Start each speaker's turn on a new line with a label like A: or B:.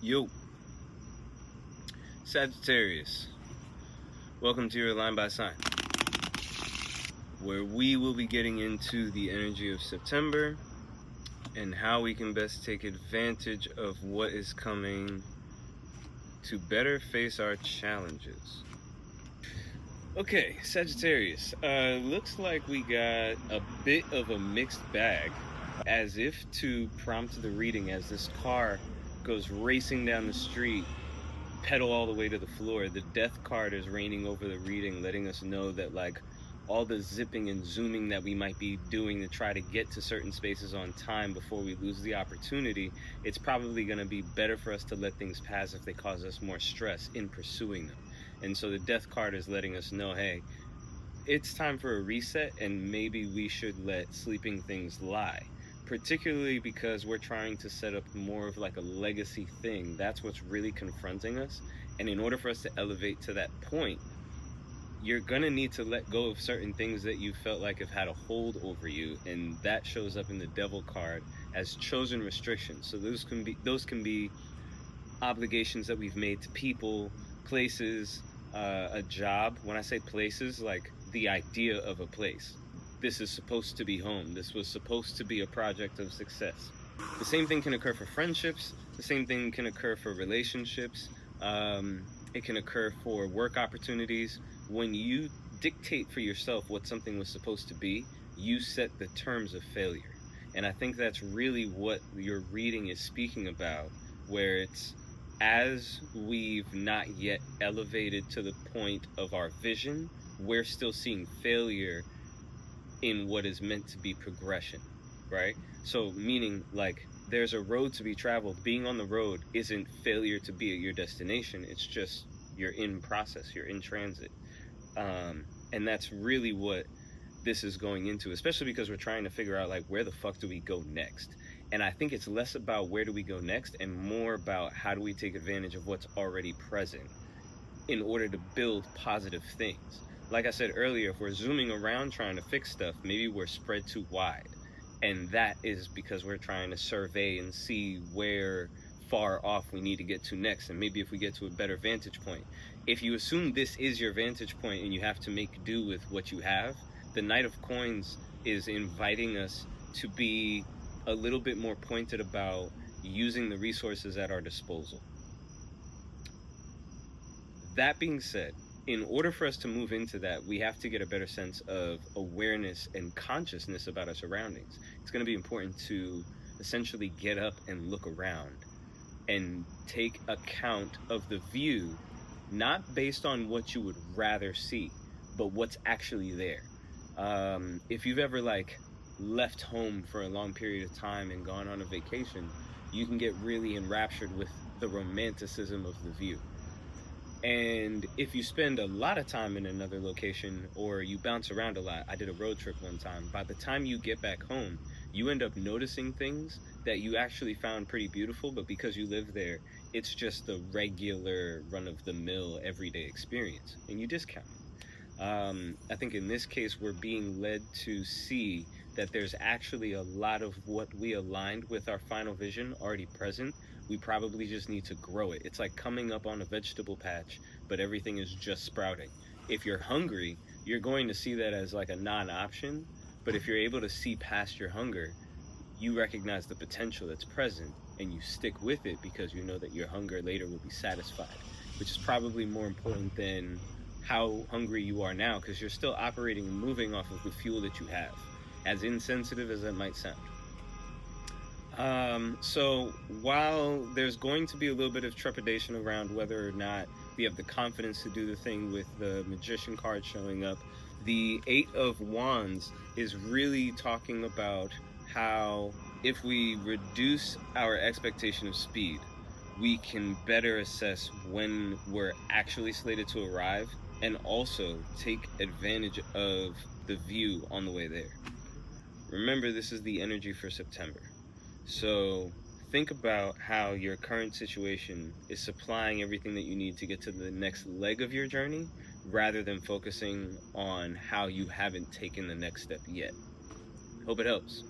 A: Yo, Sagittarius, welcome to your Line by Sign, where we will be getting into the energy of September and how we can best take advantage of what is coming to better face our challenges. Okay, Sagittarius, looks like we got a bit of a mixed bag, as if to prompt the reading as this car goes racing down the street, pedal all the way to the floor. The death card is reigning over the reading, letting us know that like all the zipping and zooming that we might be doing to try to get to certain spaces on time before we lose the opportunity, it's probably going to be better for us to let things pass if they cause us more stress in pursuing them. And so the death card is letting us know, hey, it's time for a reset, and maybe we should let sleeping things lie, particularly because we're trying to set up more of like a legacy thing. That's what's really confronting us. And in order for us to elevate to that point, you're gonna need to let go of certain things that you felt like have had a hold over you, and that shows up in the Devil card as chosen restrictions. So those can be obligations that we've made to people, places, a job. When I say places, like the idea of a place. This is supposed to be home. This was supposed to be a project of success. The same thing can occur for friendships. The same thing can occur for relationships. It can occur for work opportunities. When you dictate for yourself what something was supposed to be, you set the terms of failure. And I think that's really what your reading is speaking about, where it's as we've not yet elevated to the point of our vision, we're still seeing failure in what is meant to be progression, right? So meaning like there's a road to be traveled. Being on the road isn't failure to be at your destination. It's just you're in process, you're in transit. And that's really what this is going into, especially because we're trying to figure out like where the fuck do we go next? And I think it's less about where do we go next and more about how do we take advantage of what's already present in order to build positive things. Like I said earlier, if we're zooming around trying to fix stuff, maybe we're spread too wide. And that is because we're trying to survey and see where far off we need to get to next. And maybe if we get to a better vantage point. If you assume this is your vantage point and you have to make do with what you have, the Knight of Coins is inviting us to be a little bit more pointed about using the resources at our disposal. That being said, in order for us to move into that, we have to get a better sense of awareness and consciousness about our surroundings. It's going to be important to essentially get up and look around and take account of the view, not based on what you would rather see, but what's actually there. If you've ever like left home for a long period of time and gone on a vacation, you can get really enraptured with the romanticism of the view. And if you spend a lot of time in another location or you bounce around a lot, I did a road trip one time, by the time you get back home, you end up noticing things that you actually found pretty beautiful, but because you live there, it's just the regular run-of-the-mill everyday experience, and you discount it. I think in this case, we're being led to see that there's actually a lot of what we aligned with our final vision already present. We probably just need to grow it. It's like coming up on a vegetable patch, but everything is just sprouting. If you're hungry, you're going to see that as like a non-option, but if you're able to see past your hunger, you recognize the potential that's present and you stick with it because you know that your hunger later will be satisfied, which is probably more important than how hungry you are now, because you're still operating and moving off of the fuel that you have, as insensitive as that might sound. So while there's going to be a little bit of trepidation around whether or not we have the confidence to do the thing with the Magician card showing up, the Eight of Wands is really talking about how if we reduce our expectation of speed, we can better assess when we're actually slated to arrive and also take advantage of the view on the way there. Remember, this is the energy for September. So think about how your current situation is supplying everything that you need to get to the next leg of your journey, rather than focusing on how you haven't taken the next step yet. Hope it helps.